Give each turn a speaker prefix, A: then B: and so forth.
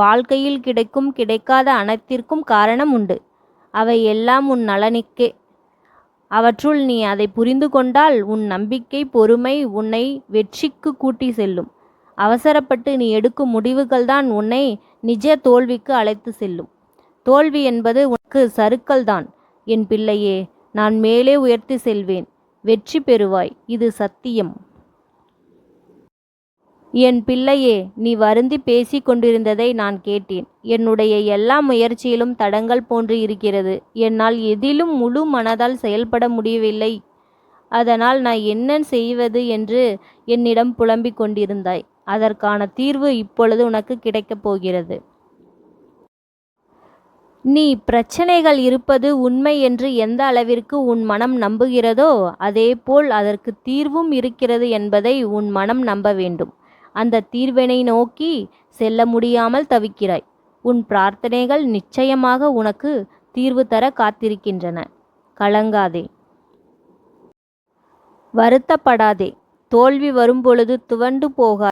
A: வாழ்க்கையில் கிடைக்கும் கிடைக்காத அனைத்திற்கும் காரணம் உண்டு. அவை எல்லாம் உன் நலனுக்கே. அவற்றுள் நீ அதை புரிந்து கொண்டால் உன் நம்பிக்கை பொறுமை உன்னை வெற்றிக்கு கூட்டி செல்லும். அவசரப்பட்டு நீ எடுக்கும் முடிவுகள்தான் உன்னை நிஜ தோல்விக்கு அழைத்து செல்லும். தோல்வி என்பது உனக்கு சறுக்கல்தான் என் பிள்ளையே. நான் மேலே உயர்த்தி செல்வேன். வெற்றி பெறுவாய். இது சத்தியம். என் பிள்ளையே, நீ வருந்தி பேசிக் கொண்டிருந்ததை நான் கேட்டேன். என்னுடைய எல்லா முயற்சியிலும் தடங்கள் போன்று இருக்கிறது. என்னால் எதிலும் முழு மனதால் செயல்பட முடியவில்லை. அதனால் நான் என்ன செய்வது என்று என்னிடம் புலம்பிக் கொண்டிருந்தாய். அதற்கான தீர்வு இப்பொழுது உனக்கு கிடைக்கப் போகிறது. நீ பிரச்சனைகள் இருப்பது உண்மை என்று எந்த அளவிற்கு உன் மனம் நம்புகிறதோ அதேபோல் அதற்கு தீர்வும் இருக்கிறது என்பதை உன் மனம் நம்ப வேண்டும். அந்த தீர்வினை நோக்கி செல்ல முடியாமல் தவிக்கிறாய். உன் பிரார்த்தனைகள் நிச்சயமாக உனக்கு தீர்வு தர காத்திருக்கின்றன. கலங்காதே, வருத்தப்படாதே. தோல்வி வரும்பொழுது துவண்டு போகாதே.